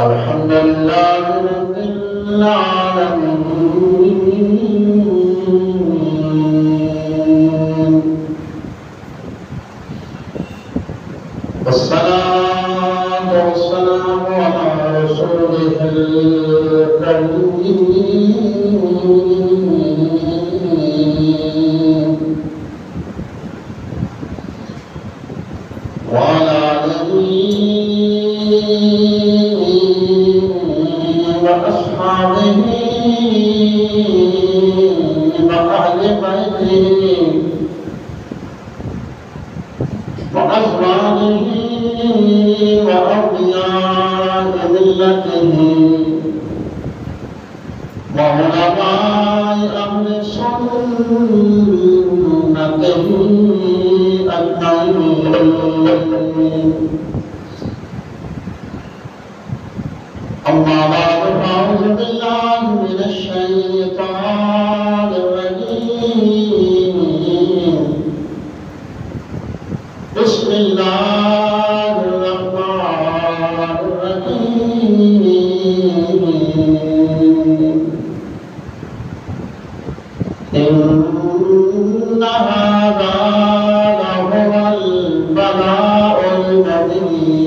الحمد لله رب العالمين والصلاة والسلام على رسوله الكريم وعلى آله وأصحابه وأهل بيته وأزواجه وأولياء ملته وعلماء أهل سنته أجمعين. أما بعد فأعوذ بالله من الشيطان الرجيم. بسم الله الرحمن الرحيم. إن هذا لهو البلاء المبين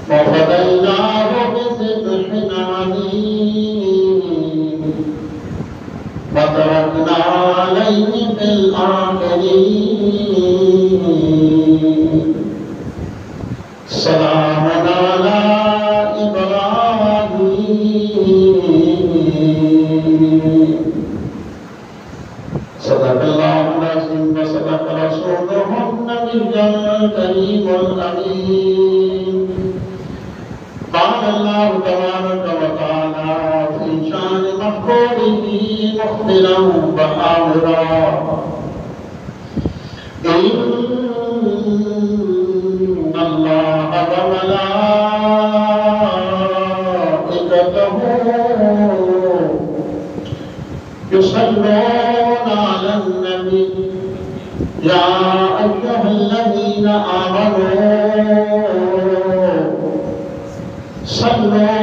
وفديناه بذبح عظيم وتركنا عليه في الآخرين. سلام على إبراهيم. صدق الله العظيم وصدق رسوله النبي الكريم الأمين. قال الله تبارك وتعالى في شان محبوبه مخبرا وآمرا: إن الله وملائكته يصلون على النبي يا أيها الذين آمنوا صلوا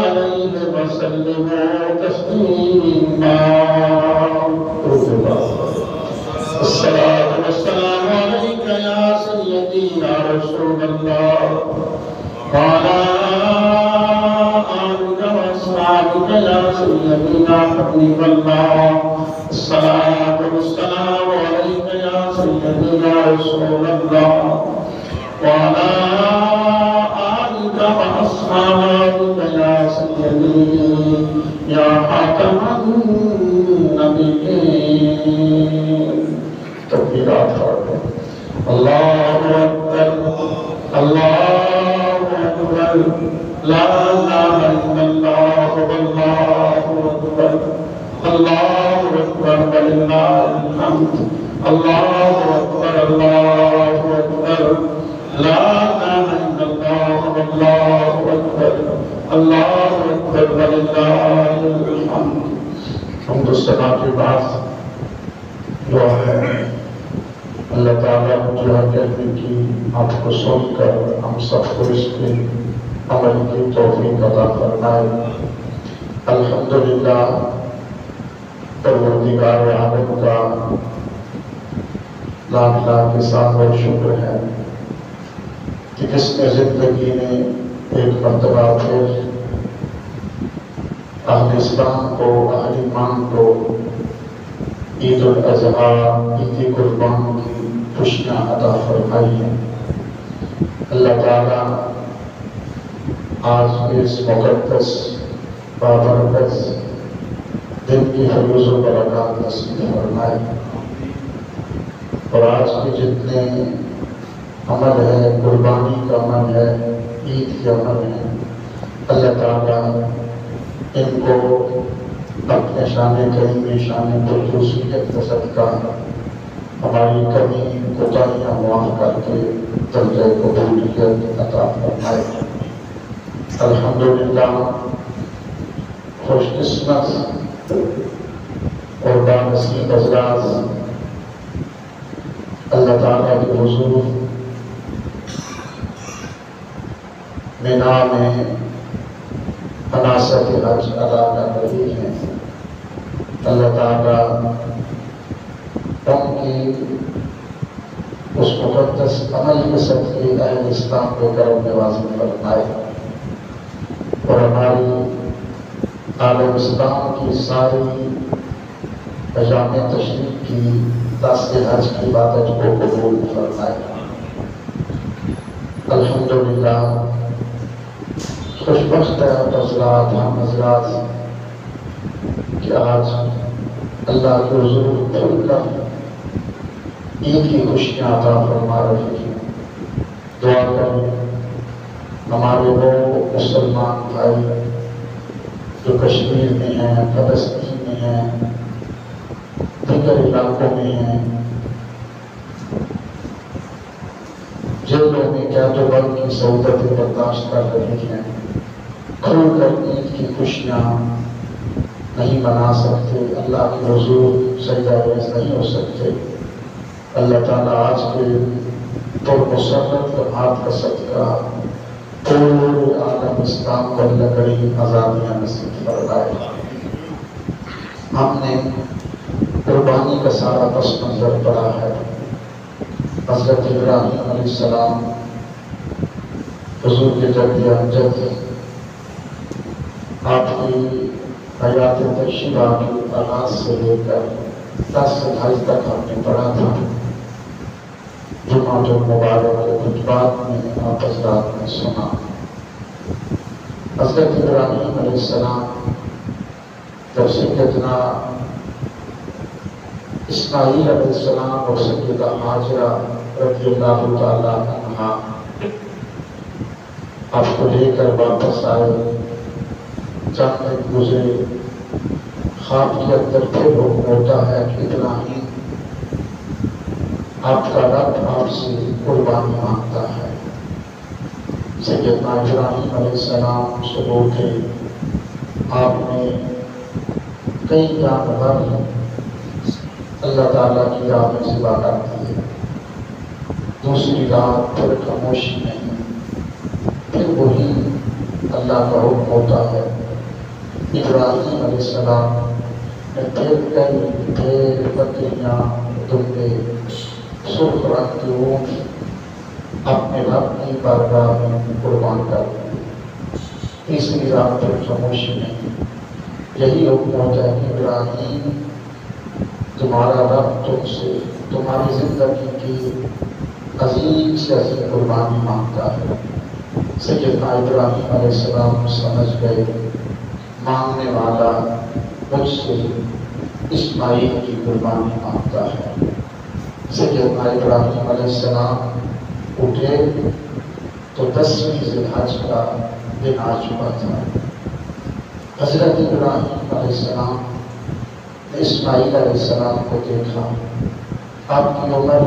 عليه وسلموا تسليما. الصلاة والسلام عليك يا سيدي يا رسول الله وعلى آلك وأصحابك يا سيدي يا حبيب الله. الصلاة والسلام عليك يا سيدي يا رسول الله وعلى آلك وأصحابك يا سيدي يا خاتم النبيين. تكبيرات الله أكبر الله أكبر لا إله إلا الله والله أكبر الله أكبر ولله الحمد. الله أكبر الله أكبر لا إله إلا الله والله أكبر الله أكبر ولله الحمد. حمد الصلاة کے بعد دعا ہے اللہ تعالیٰ مجھے کہنے کی آپ کو سن کر ہم سب کو اس کے عمل کی توفیق عطا فرمائے. الحمدللہ پروردگار عالم کا لاکھ لاکھ کے ساتھ اور شکر ہے کہ جس نے زندگی میں ایک مرتبہ پھر اہل اسلام کو اہل ایمان کو عید الاضحیٰ عید قربان کی خوشیاں عطا فرمائی ہیں. اللہ تعالیٰ آج اس مقدس بابرکت دن کی فیض و برکات نصیب فرمائے اور آج کے جتنے عمل ہے قربانی کا عمل ہے عید کے عمل ہے اللہ تعالیٰ ان کو اپنے شان کریم شان قدوسیت کا صدقہ ہماری کمی کوتاہیاں معاف کر کے درجہ قبولیت عطا فرمائے. الحمدللہ خوش قسمت اور بانصیب حضرات اللہ تعالیٰ کے حضور مینا میں مناسک حج ادا کر رہی ہیں، اللہ تعالیٰ ان کی اس مقدس عمل کے صدقے اہل اسلام کو کرم نوازی فرمائے، اور ہماری عالم اسلام کی ساری ایام تشریق کی 10 حج کی عبادت کو قبول فرمائے۔ الحمدللہ خوشبخت ہے حضرات، ہم حضرات کہ آج اللہ کے حضور کھل کر عید کی خوشیاں عطا فرما رہے ہیں۔ دعا کریں ہمارے وہ مسلمان بھائی جو کشمیر میں ہیں، فلسطین میں ہیں، دیگر علاقوں میں ہیں، جیلوں میں قید و بند کی سعودتیں برداشت کر رہے ہیں، کھل کر عید کی خوشیاں نہیں منا سکتے، اللہ کے حضور سجدہ ریز نہیں ہو سکتے۔ اللہ تعالیٰ آج کے پرمسرت لمحات کا صدقہ پورے عالم اسلام کو اللہ کریم آزادیاں نصیب فرمائے۔ ہم نے قربانی کا سارا پس منظر پڑا ہے۔ حضرت ابراہیم علیہ السلام حضور کے جد امجد آپ کی حیات طیبہ کی آغاز سے لے کر 10 حج تک ہم نے پڑھا تھا۔ جمعہ مبارک کے خطبات میں آپ حضرات نے سنا۔ حضرت ابراہیم علیہ السلام جب سیدنا اسماعیل علیہ السلام اور سیدہ ہاجرہ رضی اللہ تعالیٰ عنہا آپ کو لے کر واپس آئے، چند دن گزرے، خواب کے اندر پھر حکم ہوتا ہے کہ ابراہیم آپ کا رب آپ سے قربانی مانگتا ہے۔ سیدنا ابراہیم علیہ السلام صبح اٹھے، آپ نے کئی جانور اللہ تعالیٰ کی راہ میں ذبح کر دیے۔ دوسری رات پھر خاموشی نہیں، پھر وہی اللہ کا حکم ہوتا ہے۔ ابراہیم علیہ السلام نے پھر کئی بھیڑ، بکریاں، دمبے، سرخ رنگ کی اونٹ اپنے رب کی بارگاہ میں قربان کر دی۔ تیسری رات پھر خاموشی نہیں، یہی حکم ہوتا ہے کہ ابراہیم تمہارا رب تم سے تمہاری زندگی کی عظیم سے عظیم قربانی مانگتا ہے۔ سیدنا ابراہیم علیہ السلام سمجھ گئے مانگنے والا مجھ سے اسماعیل کی قربانی مانگتا ہے۔ سیدنا ابراہیم علیہ السلام اٹھے تو 10ویں ذی الحج کا دن آ چکا تھا۔ حضرت ابراہیم علیہ السلام نے اسماعیل علیہ السلام کو دیکھا۔ آپ کی عمر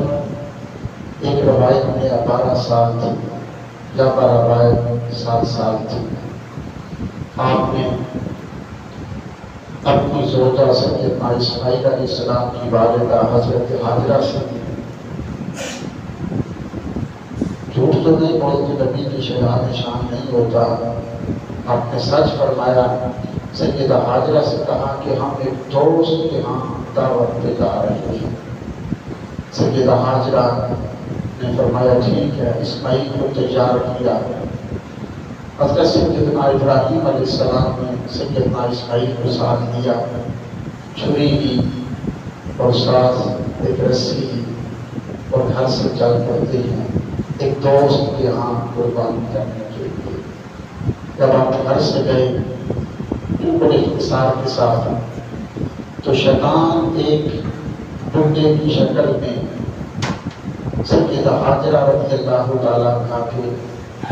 ایک روایت میں 12 سال تھی یا روایت 7 سال تھی۔ آپ نے اپنی زوجہ سیدنا اسماعیل علیہ السلام کی والدہ حضرت ہاجرہ سے جھوٹ تو نہیں بولتے، نبی کی شان نہیں ہوتا، آپ نے سچ فرمایا۔ سیدہ ہاجرہ سے کہا کہ ہم ایک دوست کے ہاں دعوت پہ جا رہے ہیں۔ سیدہ ہاجرہ نے فرمایا ٹھیک ہے، اسماعیل کو تیار کیا۔ حضرت سیدنا ابراہیم علیہ السلام نے سیدنا اسماعیل کو ساتھ لیا، چھری لی اور ساتھ ایک رسی لی، اور گھر سے چل پڑتے ہیں ایک دوست کے ہاں قربانی کرنے کے لیے۔ جب آپ گھر سے گئے بڑے اختصار کے ساتھ تو شیطان ایک بڈھے کی شکل میں سیدہ ہاجرہ رضی اللہ تعالیٰ عنہا کے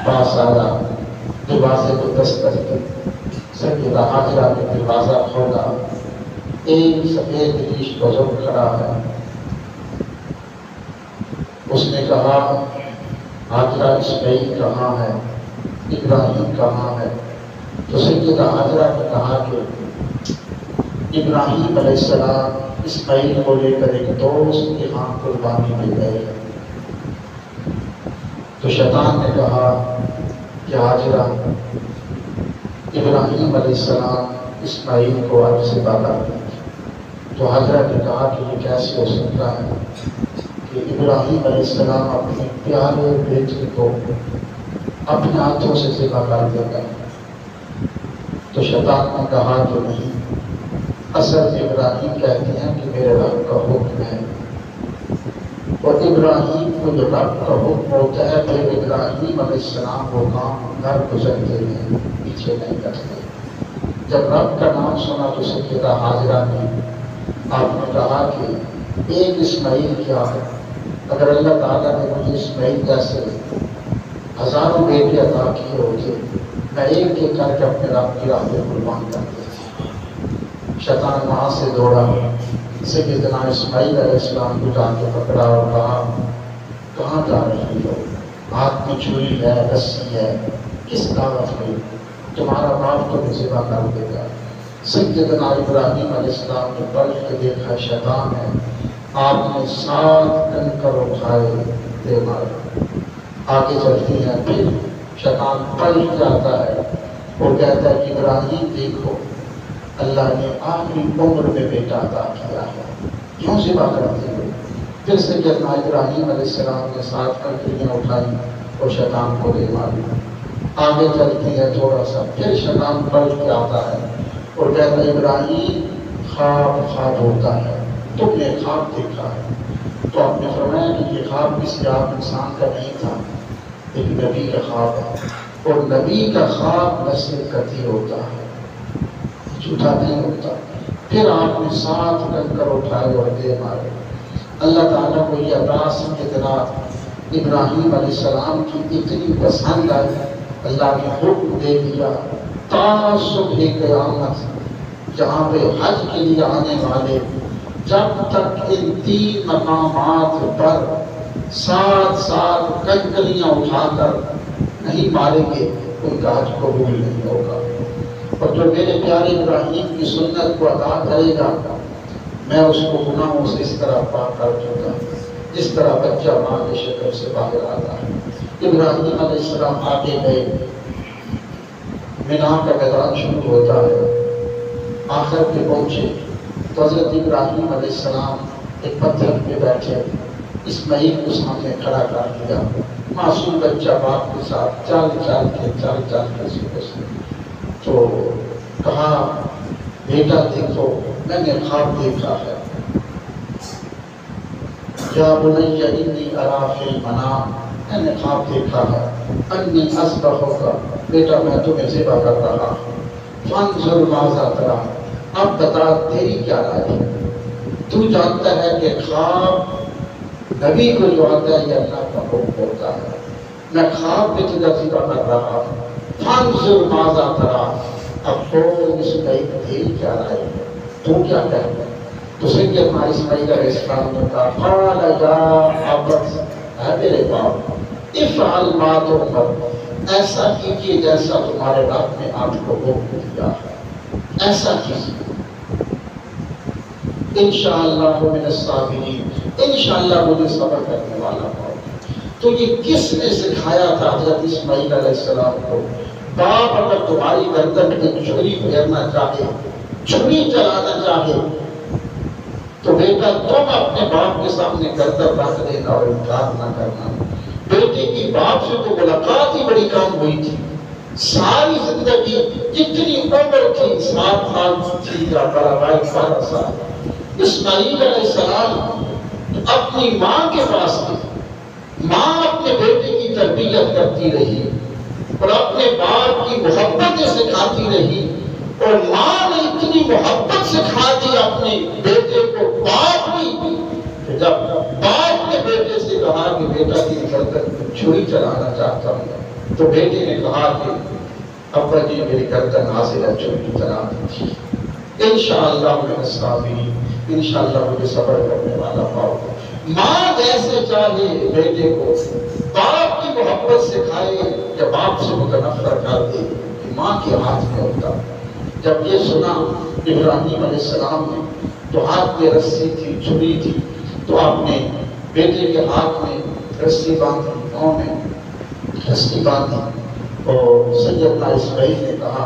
پاس آیا، دروازے کو دستک دی۔ سیدہ ہاجرہ نے دروازہ کھولا، ایک سفید ریش بزرگ کھڑا ہے۔ اس نے کہا ہاجرہ اسماعیل کہاں ہے، ابراہیم کہاں ہے؟ تو سیدہ ہاجرہ نے کہا کہ ابراہیم علیہ السلام اسماعیل کو لے کر ایک دوست کے ہاں قربانی میں گئے۔ تو شیطان نے کہا کہ حاجرہ ابراہیم علیہ السلام اسماعیل کو عرض سے بالا، تو حاجرہ نے کہا کہ یہ کیسے ہو سکتا ہے کہ ابراہیم علیہ السلام اپنے پیارے بیٹے کو اپنے ہاتھوں سے ذبح کر دے گا؟ تو شیطان نے کہا کہ نہیں، اصل میں ابراہیم کہتے ہیں کہ میرے رب کا حکم ہے، اور ابراہیم کو جو رب کا حکم ہوتا ہے پھر ابراہیم علیہ السلام وہ کام گھر گزرتے ہیں، پیچھے نہیں کرتے۔ جب رب کا نام سنا تو سیدہ حاجرہ نے آپ نے کہا کہ ایک اسماعیل کیا ہے، اگر اللہ تعالیٰ نے مجھے اسماعیل جیسے ہزاروں بیٹے عطا کیے ہوتے، میں ایک ایک کر کے اپنے رب کی راہ میں قربان کر دیتا۔ شیطان وہاں سے دوڑا، سیدنا اسماعیل علیہ السلام کو جا کے پکڑا اور کہا کہاں جا رہی ہو؟ ہاتھ میں چھری ہے، رسی ہے، کس دعوت میں؟ تمہارا باپ تو مجھے ذبح کر دے گا۔ سیدنا ابراہیم علیہ السلام نے پلٹ کے دیکھا شیطان ہے، آپ نے 7 کنکر اٹھائے دے مارے۔ آگے چلتی ہیں، پھر شیطان پلٹ جاتا ہے اور کہتا ہے کہ ابراہیم دیکھو، اللہ نے آخری عمر میں بیٹا عطا کیا ہے، کیوں ذبح کرتے ہو؟ پھر سیدنا ابراہیم علیہ السلام نے 7 کنکریاں اٹھائی اور شیطان کو دے ماری۔ آگے چلتی ہے تھوڑا سا، پھر شیطان پلٹ کے آتا ہے اور کہتا ہے ابراہیم خواب ہوتا ہے، تم نے خواب دیکھا ہے؟ تو آپ نے فرمایا کہ یہ خواب کسی عام انسان کا نہیں تھا، ایک نبی کا خواب ہے، اور نبی کا خواب نصر قطعی ہوتا ہے، جھوٹا نہیں ہوتا۔ پھر آپ نے 7 کنکر اٹھائے اور دے مارے۔ اللہ تعالیٰ کو یہ عطا سیدنا ابراہیم علیہ السلام کی اتنی پسند آئی، اللہ نے حکم دے دیا تا صبح قیامت جہاں پہ حج کے لیے آنے والے جب تک ان 3 مقامات پر 7 کنکریاں اٹھا کر نہیں ماریں گے، ان کا حج قبول نہیں ہوگا۔ اور جو میرے پیارے ابراہیم کی سنت کو ادا کرے گا، میں اس کو گناہوں سے اس طرح پاک کر دوں گا جس طرح بچہ ماں کے شکم سے باہر آتا ہے۔ ابراہیم علیہ السلام آگے گئے، مینا کا میدان شروع ہوتا ہے، آخر پہ پہنچے تو حضرت ابراہیم علیہ السلام ایک پتھر پہ بیٹھے، اسماعیل کو سامنے کھڑا کر دیا، معصوم بچہ باپ کے ساتھ چال کے تو کہا بیٹا دیکھو میں نے خواب دیکھا ہے، یا بنی انی اری فی المنام، میں نے خواب دیکھا ہے، انی اذبحک، بیٹا میں تمہیں ذبح کر رہا ہوں، فانظر ماذا تری، اب بتا تیری کیا رائے ہے؟ تو جانتا ہے کہ خواب نبی کو جو آتا ہے یہ اللہ کا حکم ہوتا ہے، میں خواب میں تجھے ذبح کر رہا ہوں، فانظر ماذا تری، اب تو اس میں تیری کیا رائے ہے، تو کیا کہتا ہے؟ تو سیدنا اسماعیل علیہ السلام نے کہا قال یا ابت، اے میرے باپ، افعل ما تؤمر، ایسا کیجیے جیسا تمہارے رب نے آپ کو حکم دیا ہے، ایسا کیجیے، انشاءاللہ من الصابرین، انشاءاللہ مجھے صبر کرنے والا ہو۔ تو یہ کس نے سکھایا تھا حضرت اسماعیل علیہ السلام کو؟ باپ اگر تمہاری گردن پہ چھری پھیرنا چاہے، چھری چلانا چاہے، تو بیٹا تم اپنے باپ کے سامنے گردن رکھ دینا اور انکار نہ کرنا۔ بیٹے کی باپ سے تو ملاقات ہی بڑی کم ہوئی تھی، ساری زندگی جتنی عمر تھی 7 سال تھی یا 12 سال۔ اسماعیل علیہ السلام اپنی ماں کے پاس تھے، ماں اپنے بیٹے کی تربیت کرتی رہی اور اپنے باپ کی محبتیں سکھاتی رہی، اور ماں نے اتنی محبت سکھا دی اپنے بیٹے کو، باپ بھی کہ جب باپ نے بیٹے سے کہا کہ بیٹا کی گردن پہ چھری چلانا چاہتا ہوں، تو بیٹے نے کہا کہ ابا جی میری گردن حاصل ہے چھری چلانے کی، انشاءاللہ من الصابرین، انشاءاللہ مجھے صبر کرنے والا پاؤ۔ ماں جیسے چاہے بیٹے کو باپ کی محبت سکھائے یا باپ سے متنفر کر دے، ماں کے ہاتھ میں ہوتا۔ جب یہ سنا ابراہیم علیہ السلام نے تو ہاتھ میں رسی تھی، چھری تھی، تو آپ نے بیٹے کے ہاتھ میں رسی باندھی، پاؤں میں رسی باندھی تو سیدنا اسماعیل نے کہا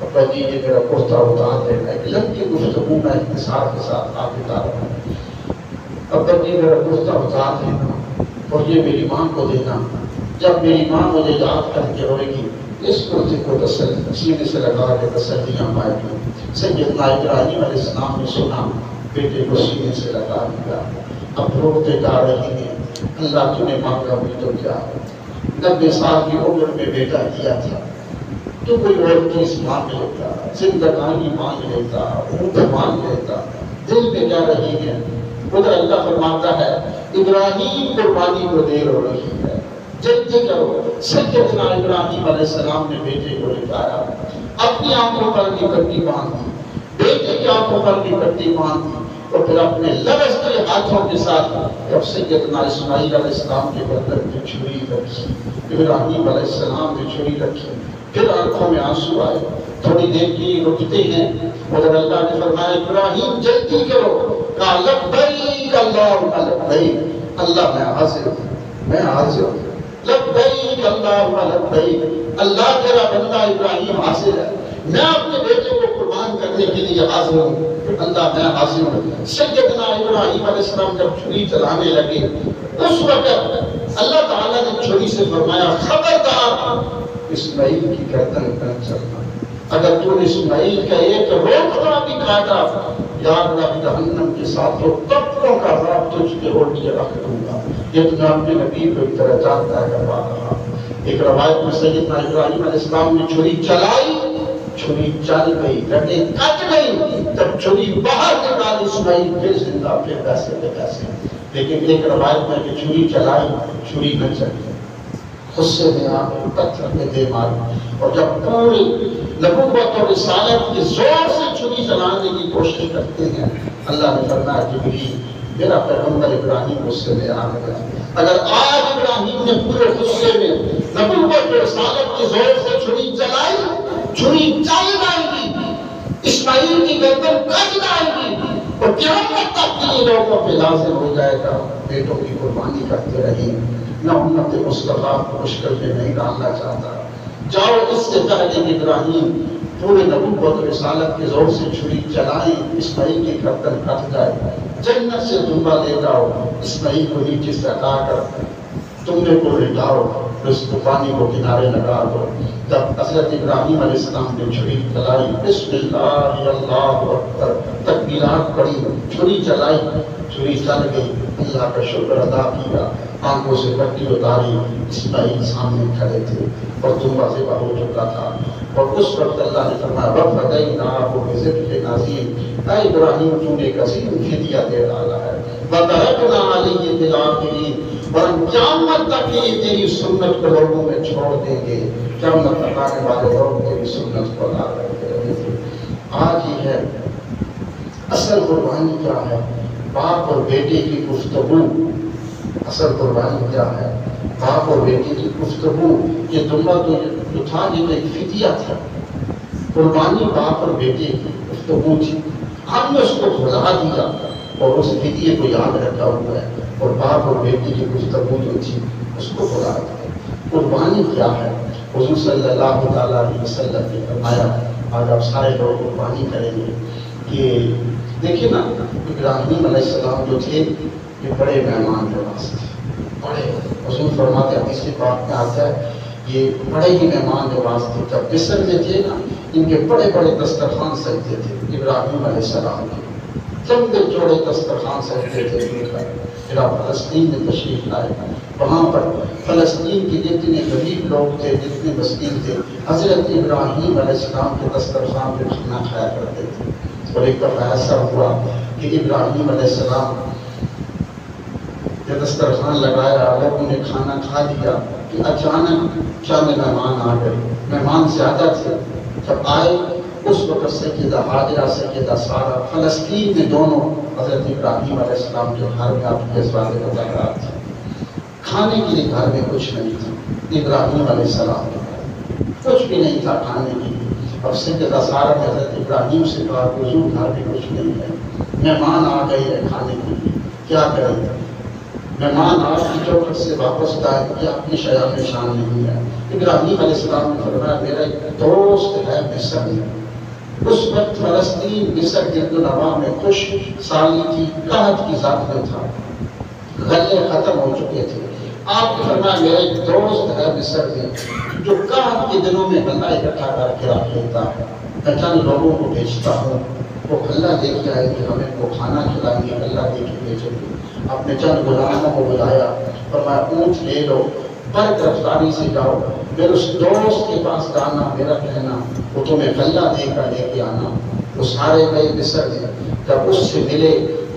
ابا جی یہ میرا کرتا اتار دینا، ایک لمبی گفتگو میں اختصار کے ساتھ آپ بتا رہا ہوں۔ ابا جی میرا کرتا اتار دینا اور یہ میری ماں کو دینا، جب میری ماں مجھے یاد کر کے روئے گی اس کرتے کو سینے سے لگا کے تسلیاں پائے گی۔ سیدنا ابراہیم علیہ السلام نے سنا، بیٹے کو سینے سے لگا دیا، اب روتے جا رہی ہیں، اللہ تو نے مانگا بھی تو کیا، 90 سال کی عمر میں بیٹا دیا تھا تو کوئی اور چیز مانگ لیتا، زندگانی مانگ لیتا، اونٹ مانگ لیتا، دل میں کیا رہی ہے۔ ادھر اللہ فرماتا ہے ابراہیم قربانی کو دیر ہو رہی ہے، جلدی کرو۔ سیدنا ابراہیم علیہ السلام نے بیٹے کو لٹایا، اپنی آنکھوں پر بھی پٹی باندھی، بیٹے کی آنکھوں پر بھی پٹی باندھی، اور پھر اپنے لرزتے ہاتھوں کے ساتھ جب سیدنا اسماعیل علیہ السلام کے گردن پہ چھری رکھی، ابراہیم علیہ السلام نے چھری رکھی، پھر آنکھوں میں آنسو آئے، تھوڑی دیر کے لیے رکتے ہیں، ادھر اللہ نے فرمایا ابراہیم جلدی کرو، کہا لبیک اللہم لبیک، اللہ میں حاضر ہوں، میں حاضر ہوں، لبیک اللہم لبیک، اللہ تیرا بندہ ابراہیم حاضر ہے، میں اپنے بیٹے کو قربان کرنے کے لیے حاضر ہوں، اللہ میں حاضر ہوں۔ سیدنا ابراہیم علیہ السلام جب چھری چلانے لگے اس وقت اللہ تعالیٰ نے چھری سے فرمایا خبردار اسماعیل کی گردن پر چلنا، اگر تو اسماعیل کا ایک روکنا بھی کاٹا یاد رکھ جہنم کے ساتھ تو تبوں کا عذاب تجھ کے اٹھ کے رکھ دوں گا۔ یہ تو جان کے نبی کو ایک طرح جانتا ہے کروا رہا۔ ایک روایت میں سیدنا ابراہیم علیہ السلام نے چھری چلائی، چھری چل گئی، رٹیں کٹ گئی، جب چھری باہر نکال اسماعیل پھر زندہ، پھر پیسے پہ پیسے۔ لیکن ایک روایت میں کہ چھری چلائی، چھری نہ چلی، غصے میں آ کے پتھر میں دے ماری، اور جب پوری نبوت اور رسالت کی زور سے چھری چلانے کی کوشش کرتے ہیں، اللہ نے فرمایا جبریل میرا پیغمبر ابراہیم غصے میں آ گیا۔ اگر آج ابراہیم نے پورے غصے میں نبوت اور رسالت کی زور سے چھری چلائی، چھری چل جائے گی، اسماعیل کی گردن کٹ جائے گی، اور قیامت تک کے لیے لوگوں پہ لازم ہو جائے گا بیٹوں کی قربانی کرتے رہی۔ میں امت مصطفیٰ کو مشکل میں نہیں ڈالنا چاہتا، جاؤ اس سے پہلے ابراہیم پورے نبوت اور رسالت کے زور سے چھری چلائیں، اسماعیل کی گردن کٹ جائے، جنت سے دنبا لے جاؤ، اسماعیل کو نیچے سے ہٹا کر تمنے کو لٹاؤ، اس طوفانی کو کنارے لگا دو۔ جب حضرت ابراہیم علیہ السلام نے چھری چلائی، بسم اللہ اللہ اکبر تکبیرات پڑھی، چھری چلائی، چھری چل گئی، اللہ کا شکر ادا کیا، آنکھوں سے پٹی اتاری، اسماعیل سامنے کھڑے تھے اور دنبا ذبح ہو چکا تھا، اور اس وقت اللہ نے فرمایا وَفَدَيْنَاهُ بِذِبْحٍ عَظِيمٍ، اے ابراہیم تو نے ایک عظیم فدیہ دے ڈالا ہے، وَتَرَكْنَا عَلَيْهِ فِي الْآخِرِينَ، اور ہم قیامت تک یہ تیری سنت کو لوگوں میں چھوڑ دیں گے، قیامت تک آنے والے لوگ تیری سنت کو لا کرتے رہیں گے۔ آج یہ ہے اصل قربانی کیا ہے، باپ اور بیٹے کی گفتگو، اصل قربانی کیا ہے، باپ اور بیٹے کی گفتگو، یہ دنیا تو تھا، یہ تو ایک فدیہ تھا، قربانی باپ اور بیٹے کی گفتگو تھی، ہم نے اس کو بھلا دیا اور اس فدیے کو یاد رکھا ہوا ہے، اور باپ اور بیٹے کی گفتگو جو تھی اس کو بھلا دیا۔ قربانی کیا ہے، حضور صلی اللہ علیہ وسلم نے فرمایا، آج آپ سارے لوگ قربانی کریں گے کہ دیکھیں نا ابراہیم علیہ السلام جو تھے یہ بڑے مہمان نواز تھے، بڑے، حضور فرماتے ہیں حدیث پاک میں آتا ہے یہ بڑے ہی مہمان نواز تھے، جب مصر میں تھے نا ان کے بڑے بڑے دسترخوان سجتے تھے ابراہیم علیہ السلام کے، لمبے چوڑے دسترخوان سجتے تھے، پھر آپ فلسطین میں تشریف لائے، وہاں پر فلسطین کے جتنے غریب لوگ تھے، جتنے مسکین تھے، حضرت ابراہیم علیہ السلام کے دسترخوان پہ کھانا کھایا کرتے تھے۔ اور ایک دفعہ ایسا ہوا کہ ابراہیم علیہ السلام نے دسترخوان لگایا، لوگوں نے کھانا کھا لیا کہ اچانک چند مہمان آ گئے، مہمان زیادہ تھے، جب آئے اس وقت سیدہ ہاجرہ سیدہ سارہ فلسطین میں دونوں حضرت ابراہیم علیہ السلام کے گھر میں آپ کے ازواج مطہرات تھے، کھانے کے لیے گھر میں کچھ نہیں تھا، ابراہیم علیہ السلام کے گھر کچھ بھی نہیں تھا کھانے کے لیے، اور سیدہ سارہ نے حضرت ابراہیم سے کہا کہ حضور گھر میں کچھ نہیں ہے، مہمان آ گئے ہیں کھانے کے لیے، کیا کریں؟ مہمان آپ کی چوکھٹ سے واپس آئے، یہ اپنی شیان شان نہیں ہے۔ ابراہیم علیہ السلام نے فرمایا میرا ایک دوست ہے مصر میں، اس وقت فلسطین مصر گرد و نواح میں خوش سالی تھی، قحط کی ذات میں تھا، غلے ختم ہو چکے تھے۔ آپ نے فرمایا میرا ایک دوست ہے مصر میں جو قحط کے دنوں میں غلہ اکٹھا کر کے رکھ لیتا ہے، میں چند لوگوں کو بھیجتا ہوں، وہ غلہ لے کے آئیں گے، ہمیں کو کھانا کھلائیں گے، غلہ دے کے بھیجیں گے۔ اپنے چند غلاموں کو بلایا، فرمایا اونٹ لے لو، برق رفتاری سے جاؤ، میرے اس دوست کے پاس جانا، میرا کہنا وہ تمہیں غلہ دے کر لے کے آنا۔ وہ سارے گئے مصر میں، جب اس سے ملے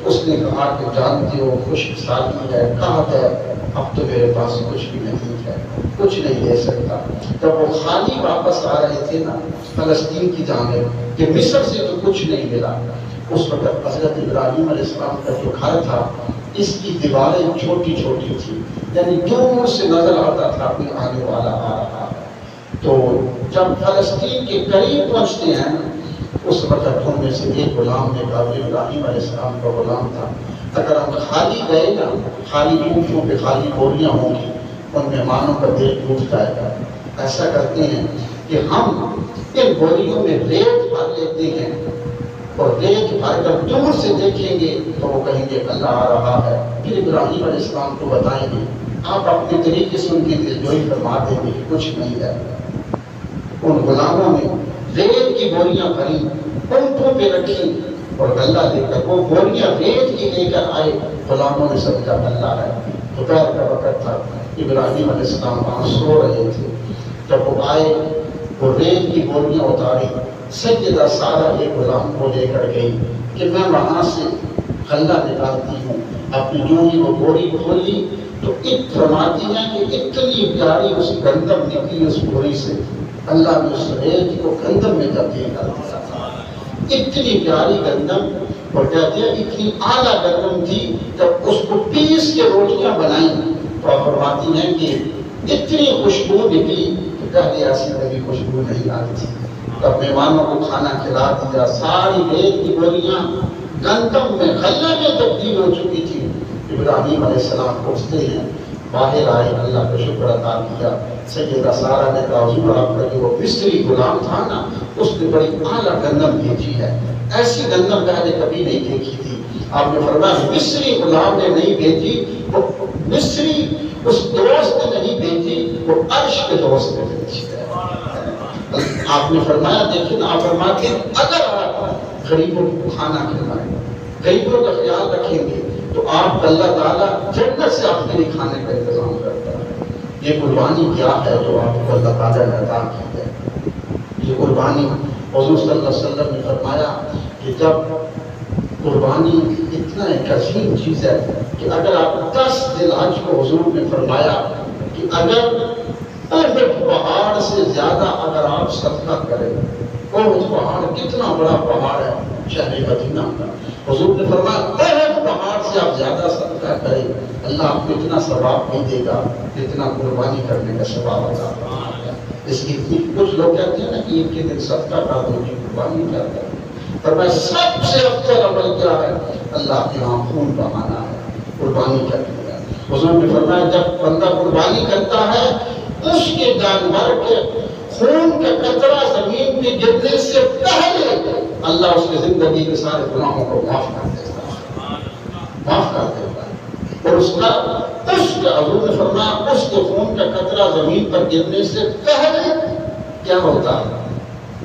اس نے کہا کہ جانتے ہو خشک سالی ہے، قحط ہے، اب تو میرے پاس کچھ بھی نہیں ہے، کچھ نہیں دے سکتا۔ جب وہ خالی واپس آ رہے تھے نا فلسطین کی جانب کہ مصر سے تو کچھ نہیں ملا، اس وقت حضرت ابراہیم علیہ السلام کا جو گھر تھا اس کی دیواریں چھوٹی چھوٹی تھی، یعنی دور سے نظر آتا تھا کوئی آنے والا آ رہا ہے۔ تو جب فلسطین کے قریب پہنچتے ہیں اس وقت ان میں سے ایک غلام نے کہا، ابراہیم علیہ السلام کا غلام تھا، اگر ہم خالی گئے نا، خالی کوٹھیوں پہ خالی بوریاں ہوں گی، ان مہمانوں کا دل ٹوٹ جائے گا۔ ایسا کرتے ہیں کہ ہم ان بوریوں میں ریت بھر لیتے ہیں اور ریت بھر کر دور سے دیکھیں گے تو وہ کہیں گے اللہ آ رہا ہے، پھر ابراہیم علیہ السلام کو بتائیں گے، آپ اپنے طریقے سے ان کی دلجوئی فرما دیں گے، کچھ نہیں ہے۔ ان غلاموں نے ریت کی بوریاں بھری، اونٹوں پہ رکھی اور غلہ دے کر وہ بوریاں ریت کی لے کر آئے، غلاموں نے سمجھا غلہ ہے۔ دوپہر کا وقت تھا، ابراہیم علیہ السلام وہاں سو رہے تھے، جب وہ آئے وہ ریت کی بوریاں اتاری، سیدہ سارہ ایک غلام کو لے کر گئی کہ میں وہاں سے غلہ نکالتی ہوں۔ اپنی جو ہی وہ بوری کھولی تو فرماتی ہیں کہ اتنی پیاری اس گندم نکلی اس بوری سے، اللہ نے اس ریت کو گندم میں تبدیل کر دیا تھا، اتنی پیاری گندم، اور کہتے ہیں اتنی اعلیٰ گندم تھی جب اس کو پیس کے روٹیاں بنائیں تو فرماتی ہیں کہ اتنی خوشبو نکلی کہ کہتے ایسی کبھی خوشبو نہیں آتی تھی۔ تب مہمانوں کو کھانا کھلا دیا، ساری ریت کی بوریاں گندم میں غلہ میں تبدیل ہو چکی تھی۔ ابراہیم علیہ السلام پوچھتے ہیں، باہر آئے، اللہ کا شکر ادا کیا۔ سیدہ سارہ نے کہا حضور آپ کا جو وہ مصری غلام تھا نا، اس نے بڑی اعلیٰ گندم بھیجی ہے، ایسی گندم پہلے کبھی نہیں دیکھی تھی۔ آپ نے فرمایا مصری غلام نے نہیں بھیجی، وہ مصری اس دوست نے نہیں بھیجی، وہ عرش کے دوست نے بھیجی ہے۔ آپ نے فرمایا دیکھیں، آپ فرماتے ہیں اگر آپ غریبوں کو کھانا کھلائیں، غریبوں کا خیال رکھیں گے تو آپ اللہ تعالیٰ جنت سے آپ کے لیے کھانے کا انتظام کرتا ہے۔ یہ قربانی کیا ہے جو آپ کو اللہ تعالیٰ نے عطا کی ہے؟ یہ قربانی حضور صلی اللہ علیہ وسلم نے فرمایا کہ جب قربانی اتنا ایک عظیم چیز ہے کہ اگر آپ 10 ذی الحج کو حضور نے فرمایا کہ اگر احد پہاڑ سے زیادہ اگر آپ صدقہ کریں، احد پہاڑ کتنا بڑا پہاڑ ہے شہر مدینہ کا، حضور نے فرمایا احد پہاڑ سے آپ زیادہ صدقہ کریں، اللہ آپ کو اتنا ثواب نہیں دے گا جتنا قربانی کرنے کا ثواب عطا فرمائے گا۔ اس لیے کچھ لوگ کہتے ہیں نا کہ عید کے دن صدقہ کر دو، قربانی کر دو، فرمایا سب سے افضل عمل کیا ہے؟ اللہ کے ہاں خون بہانا ہے، قربانی کرنی ہے۔ حضور نے فرمایا جب بندہ قربانی کرتا ہے اس کے جانور کے خون کا قطرہ زمین پہ گرنے سے پہلے اللہ اس کی زندگی کے سارے گناہوں کو معاف کر دیتا ہے، معاف کر دیتا ہے۔ اور اس کا حضور نے فرمایا اس کے خون کا قطرہ زمین پر گرنے سے پہلے کیا ہوتا ہے؟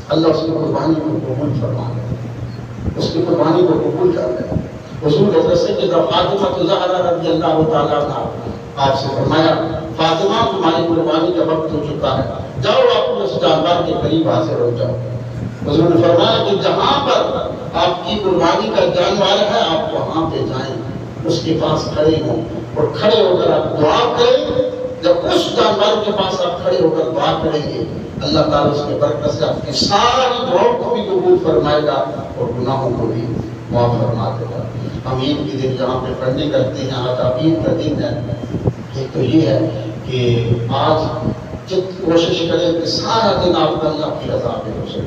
اللہ اس کی قربانی کو قبول فرما لے، اس کی قربانی کو قبول کر لے۔ حضور حضرت سیدہ فاطمہ زہرا رضی اللہ تعالیٰ عنہا آپ سے فرمایا فاطمہ تمہاری قربانی کا وقت ہو چکا ہے، جاؤ آپ اس جانور کے قریب حاضر ہو جاؤ۔ حضور نے فرمایا کہ جہاں پر آپ کی قربانی کا جانور ہے آپ وہاں پہ جائیں، اس کے پاس کھڑے ہوں اور کھڑے ہو کر آپ دعا کریں۔ جب اس جانور کے پاس آپ کھڑے ہو کر دعا کریں گے اللہ تعالیٰ اس کے برکت سے آپ کی ساری دعاؤں کو بھی قبول فرمائے گا اور گناہوں کو بھی معاف فرما دے گا۔ ہم عید کے دن جہاں پہ پڑھنے کرتے ہیں، آج عید کا دن ہے، ایک تو یہ ہے کہ آج کوشش کریں کہ سارا دن آپ کا اللہ کی رضا پہ گزرے.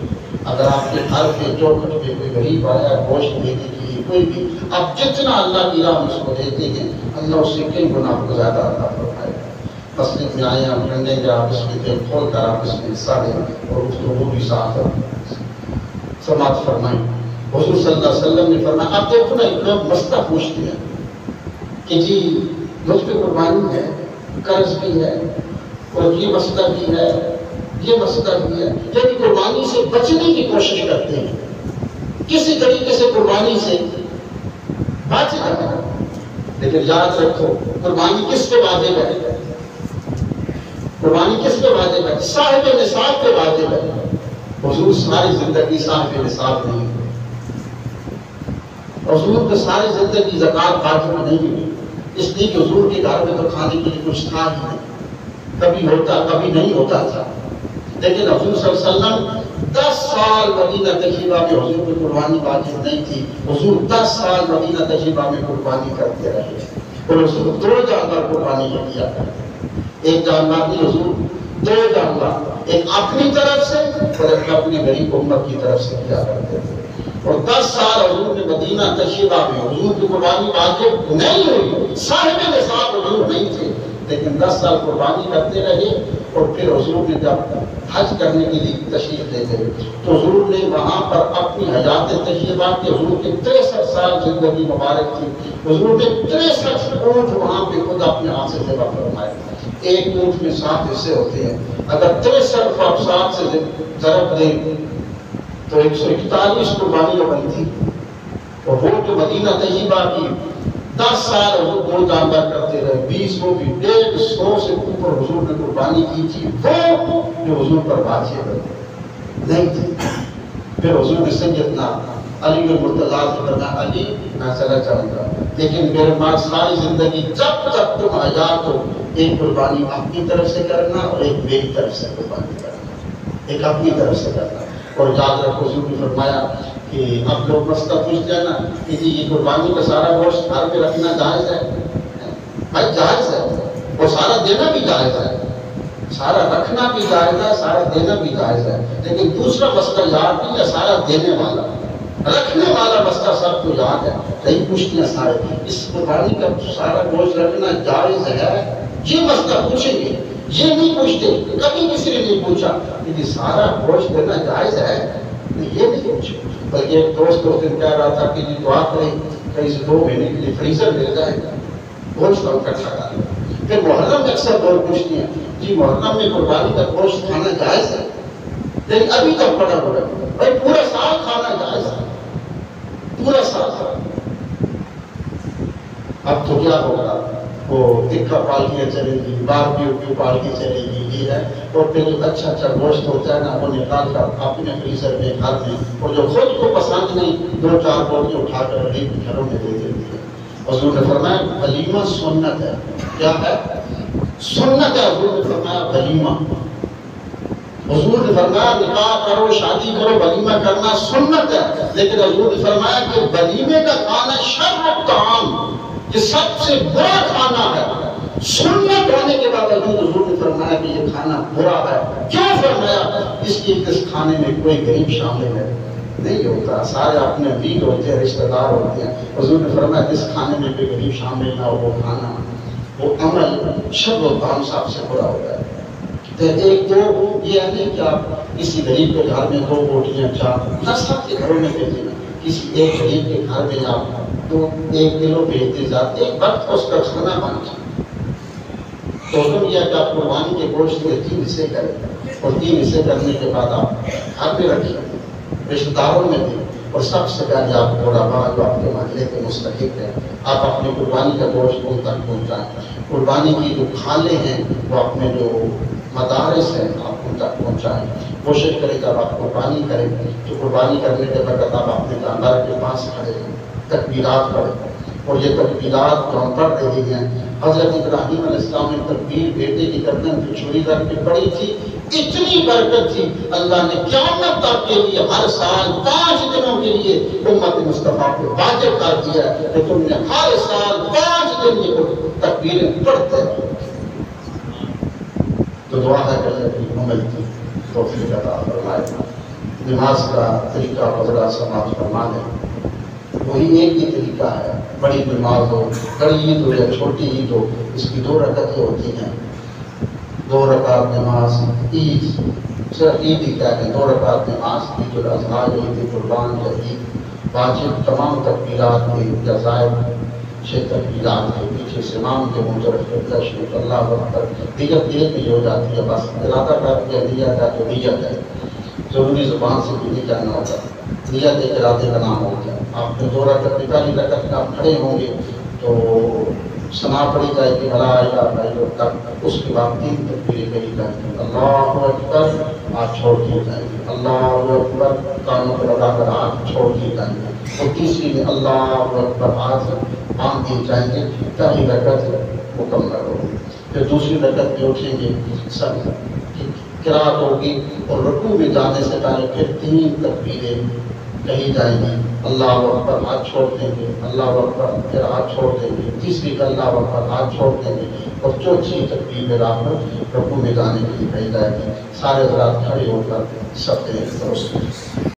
اگر آپ کے گھر کے چوکھٹ پہ کوئی غریب آیا گوشت دینے کے لیے کوئی بھی، آپ جتنا اللہ کی راہ میں اس کو دیتے ہیں اللہ اس سے کئی گنا کو زیادہ عطا فرمائے گا. مسجد میں آئے ہم پڑھنے گے، آپ اس میں دل کھول کر آپ اس میں حصہ لیں اور گفتگو بھی ساتھ سماعت فرمائیں. حضور صلی اللہ علیہ وسلم نے فرمایا، آپ دیکھو نا لوگ مسئلہ پوچھتے ہیں کہ جی مجھ پہ قربانی ہے، قرض بھی ہے اور یہ مسئلہ بھی ہے، یہ مسئلہ بھی ہے، یعنی قربانی سے بچنے کی کوشش کرتے ہیں، کسی طریقے سے قربانی سے بچ جاتے ہیں. لیکن یاد رکھو قربانی کس پہ واجب ہے؟ قربانی کس پہ واجب ہے؟ صاحب نصاب پہ واجب ہے. حضور ساری زندگی صاحب نصاب نہیں ہوئے. حضور کو ساری زندگی زکوٰۃ واجب نہیں ہوئی، اس لیے کہ حضور کے گھر میں تو کھانے کے لیے کچھ تھا ہی نہیں، کبھی ہوتا کبھی نہیں ہوتا تھا. لیکن حضور صلی اللہ علیہ وسلم 10 سال مدینہ طیبہ میں حضور کی قربانی واجب نہیں تھی. حضور 10 سال مدینہ طیبہ میں قربانی کرتے رہے اور حضور 2 جانور قربانی کیا کرتے. ایک جانور کی حضور 2 جانور، ایک اپنی طرف سے اور ایک اپنے غریب امت کی طرف سے کیا کرتے تھے. اور 10 سال حضور نے مدینہ طیبہ میں حضور کی قربانی واجب نہیں ہوئی، صاحب نصاب حضور نہیں تھے، لیکن 10 سال قربانی کرتے رہے. اور پھر حضور نے جب حج کرنے کے لیے تشریف لے گئے تو حضور نے وہاں پر اپنی حیات طیبہ کے حضور کے 63 سال زندگی مبارک تھی. حضور نے 63 اونٹ وہاں پہ خود اپنے ہاتھ سے ذبح فرمائے. ایک اونٹ میں 7 حصے ہوتے ہیں، اگر 63 کو آپ 7 سے ضرب دیں تو 141 قربانیاں بنتی. اور وہ جو مدینہ طیبہ کی 10 سال حضور 2 جانور کرتے رہے، 20 کو بھی 150 سے اوپر حضور نے قربانی کی تھی، وہ جو حضور پر واجب نہیں تھی. پھر حضور نے سیدنا علی بن مرتضیٰ سے فرمایا، علی میں چلا جاؤں گا لیکن میرے ماں ساری زندگی جب تک تم حیات ہو ایک قربانی اپنی طرف سے کرنا اور ایک میری طرف سے قربانی کرنا، ایک اپنی طرف سے کرنا. اور یاد رکھو حضور نے فرمایا کہ اب لوگ مسئلہ پوچھ جانا کہ جی یہ قربانی کا سارا گوشت گھر پہ رکھنا جائز ہے؟ بھائی جائز ہے، اور سارا دینا بھی جائز ہے، سارا رکھنا بھی جائز ہے، سارا دینا بھی جائز ہے. لیکن دوسرا مسئلہ یاد نہیں ہے، سارا دینے والا رکھنے والا مسئلہ سب کو یاد ہے. کئی پوچھتے ہیں سارے اس قربانی کا سارا گوشت رکھنا جائز ہے، یہ مسئلہ پوچھیں گے. یہ نہیں پوچھتے، کبھی کسی نے نہیں پوچھا کہ سارا گوشت دینا جائز ہے، یہ نہیں پوچھے. بلکہ ایک دوست اس دن کہہ رہا تھا کہ جی دعا کریں کہیں سے 2 مہینے کے لیے فریزر مل جائے گا، گوشت ہم اکٹھا کر لیں. پھر محرم میں اکثر لوگ پوچھتے ہیں جی محرم میں قربانی کا گوشت کھانا جائز ہے؟ لیکن ابھی تک پڑا ہوا ہے بھائی پورا سال کھانا جائز ہے، پورا سال. اب تو کیا ہوگا، وہ تکھا پالکیاں چلیں گی، باربیکیو پالکی چلے گی، یہ ہے. اور پھر جو اچھا گوشت ہوتا ہے نا وہ نکال کر اپنے فریزر میں گھر میں، اور جو خود کو پسند نہیں 2-4 بوٹیاں اٹھا کر غریب گھروں میں دے دیتی ہے. حضور نے فرمایا ولیمہ سنت ہے. کیا ہے؟ سنت ہے. حضور نے فرمایا ولیمہ، حضور نے فرمایا نکاح کرو شادی کرو ولیمہ کرنا سنت ہے. لیکن حضور نے فرمایا کہ ولیمے کا کھانا شر الطعام، یہ سب سے برا کھانا ہے. سنت ہونے کے باوجود حضور نے فرمایا کہ یہ کھانا برا ہے. کیوں فرمایا؟ اس لیے کہ اس کھانے میں کوئی غریب شامل ہے نہیں ہوتا، سارے اپنے امیر ہوتے ہیں، رشتہ دار ہوتے ہیں. حضور نے فرمایا اس کھانے میں کوئی غریب شامل نہ ہو، وہ کھانا وہ عمل شر و طعام سب سے برا ہوتا ہے. تو ایک دو یہ نہیں کہ آپ کسی غریب کے گھر میں 2 بوٹیاں 4 نہ سب کے گھروں میں بھیجیں گے. کسی ایک غریب کے گھر میں آپ 1 کلو بھیجتے جاتے، ایک وقت اس کا کھانا بن جائے. تو حکم یہ کہ آپ قربانی کے گوشت کے 3 حصے کریں اور 3 حصے کرنے کے بعد آپ گھر میں رکھیں، رشتہ داروں میں دیں. اور سب سے پہلے آپ غربا جو آپ کے محلے کے مستحق ہیں آپ اپنی قربانی کا گوشت ان تک پہنچائیں. قربانی کی جو کھالیں ہیں وہ اپنے جو مدارس ہیں آپ ان تک پہنچائیں. کوشش کریں جب آپ قربانی کریں تو قربانی کرنے کے وقت آپ اپنے جاندار کے پاس کھڑے ہیں، تکبیرات پڑھیں. اور یہ تکبیرات جو ہم پڑھ رہے ہیں، حضرت ابراہیم علیہ السلام نے تکبیر بیٹے کی گردن پہ چھری رکھ کے پڑھی تھی، اتنی برکت تھی. اللہ نے قیامت تک کے لیے ہر سال 5 دنوں کے لیے امت مصطفیٰ کو واجب کر دیا کہ تم نے ہر سال 5 دن یہ تکبیریں پڑھتے ہیں. تو دعا ہے کہ اللہ کی عمل کی توفیق عطا فرمائے۔ نماز کا طریقہ حضرات سماعت فرما لیں، وہی ایک ہی طریقہ ہے، بڑی نماز ہو، بڑی عید ہو یا چھوٹی عید ہو، اس کی 2 رکعتیں ہوتی ہیں۔ 2 رکعت نماز عید، صرف عید ہی کہتے ہیں، 2 رکعت نماز عید الاضحیٰ، عید قربان یا عید واجب، تمام تکبیرات کے یا زائد 6 تکبیرات کے پیچھے سے امام کے منہ طرف قبلہ شریف اللہ اکبر، نیت دیر میں ہو جاتی ہے، بس ارادہ کر کے نیت ہے تو نیت ہے، ضروری زبان سے بھی نہیں کہنا ہوتا، نیت ایک ارادے کا نام ہوتا ہے۔ آپ نے 2 رکعت پہلی رکعت میں آپ کھڑے ہوں گے تو ثنا پڑھی جائے گی لا الہ الا اللہ، اس کے بعد 3 تکبیریں کہی جائیں گی، اللہ اکبر، آپ چھوڑ دیے جائیں گے، اللہ اکبر، کانوں کو لگا کر ہاتھ چھوڑ دیے جائیں گے، اور تیسری میں اللہ اکبر ہاتھ باندھ دیے جائیں گے، پہلی رکعت مکمل ہوگی۔ پھر دوسری رکعت میں اٹھیں گے، سب قرات ہوگی اور رکوع میں جانے سے پہلے پھر 3 تکبیریں کہی جائیں گی، اللہ اکبر ہاتھ چھوڑ دیں گے، اللہ اکبر پھر ہاتھ چھوڑ دیں گے، تیسری کا اللہ اکبر ہاتھ چھوڑ دیں گے، اور چوتھی تکبیر میں رکوع میں جانے کے لیے کہی جائے گی۔ سارے حضرات کھڑے ہو کر سب درست